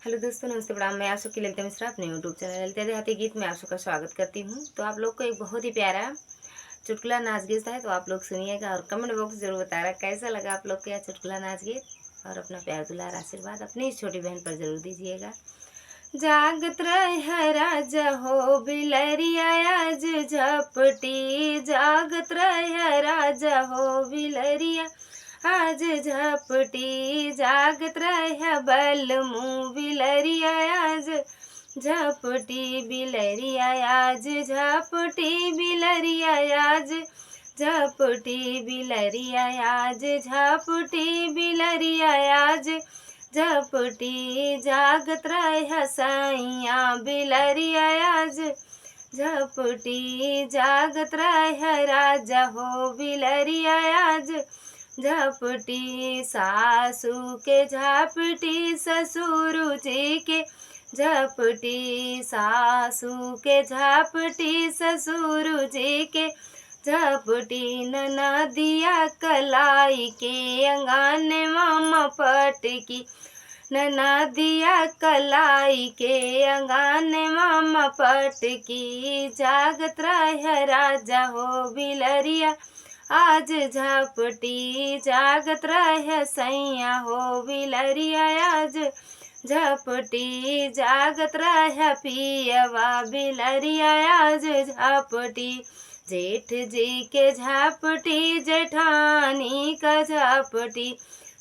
Hello दोस्तों, नमस्ते प्रणाम। मैं आप सबकी ललिता मिश्रा अपने यूट्यूब चैनल ललिता देहाती गीत में आप सबका स्वागत करती हूँ। तो आप लोग को एक बहुत ही प्यारा चुटकुला नाच गीत है, तो आप लोग सुनिएगा और कमेंट बॉक्स जरूर बताएगा कैसा लगा आप लोग को यह चुटकुला नाच गीत। और अपना प्यार दुलार आशीर्वाद अपनी इस छोटी बहन पर जरूर दीजिएगा। जागत रह राजा हो बिलरिया आज झपटी, जागत रह राजा हो बिलरिया आज झपटी, जागत रह बलमू बिलरिया आज झपटी, बिलरिया आज झपटी, बिलरिया आज झपटी, बिलरिया आज झपटी, बिलरिया आज झपटी, जागत रह सैया बिलरिया आज झपटी, जागत रह राजा हो बिलरिया आज झपटी, सासू के झपटी ससुर जी के झपटी, सासू के झपटी ससुर जी के झपटी, ननदिया कलाई के अंगन मामा पटकी, ननदिया कलाई के अंगन मामा पटकी, जागत रह राजा हो बिलरिया आज झपटी, जागत रह सैया हो बिलरिया आज झपटी, जागत रह पियवा बिलरिया आज झपटी, जेठ जी के झपटी जेठानी का झपटी,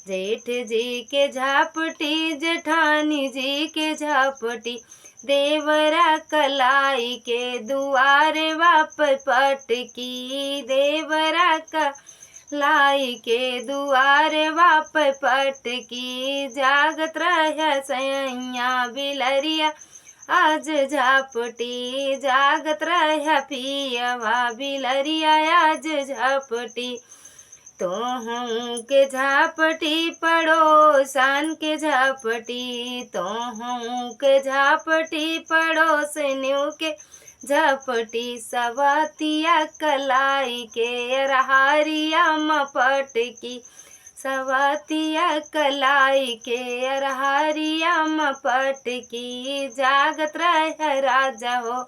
जेठ जी के झपटी जेठानी जी के झपटी, देवरा कलाई के दुआरे वाप पटकी, देवरा कलाई के दुआरे वाप पटकी, जागत रह सैया बिलरिया आज झपटी, जागत रह पियवा बिलरिया आज झपटी, तोहूँ के झपटी पड़ोसन के झपटी, तोहूँ के झपटी पड़ोसनियों के झपटी, सवतिया कलाई के रहारिया मपटकी, सवतिया कलाई के रहारिया मपटकी, जागत रह राजा हो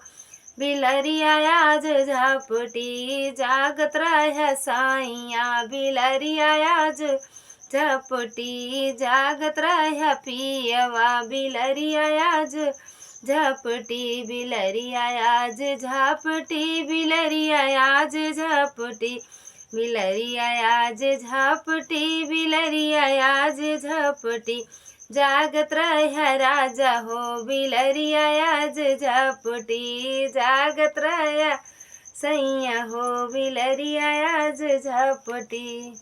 बिलरिया आज झपटी, जागत रह साइया बिलरिया आज झपटी, जागत रह पियवा बिलरिया आज झपटी, बिलरिया आज झपटी, बिलरिया आज झपटी, बिलरिया आज झपटी, बिलरिया आज झपटी, जागत रह राजा हो बिलरिया आज झपटी, जागत रह सैया हो बिलरिया आज झपटी।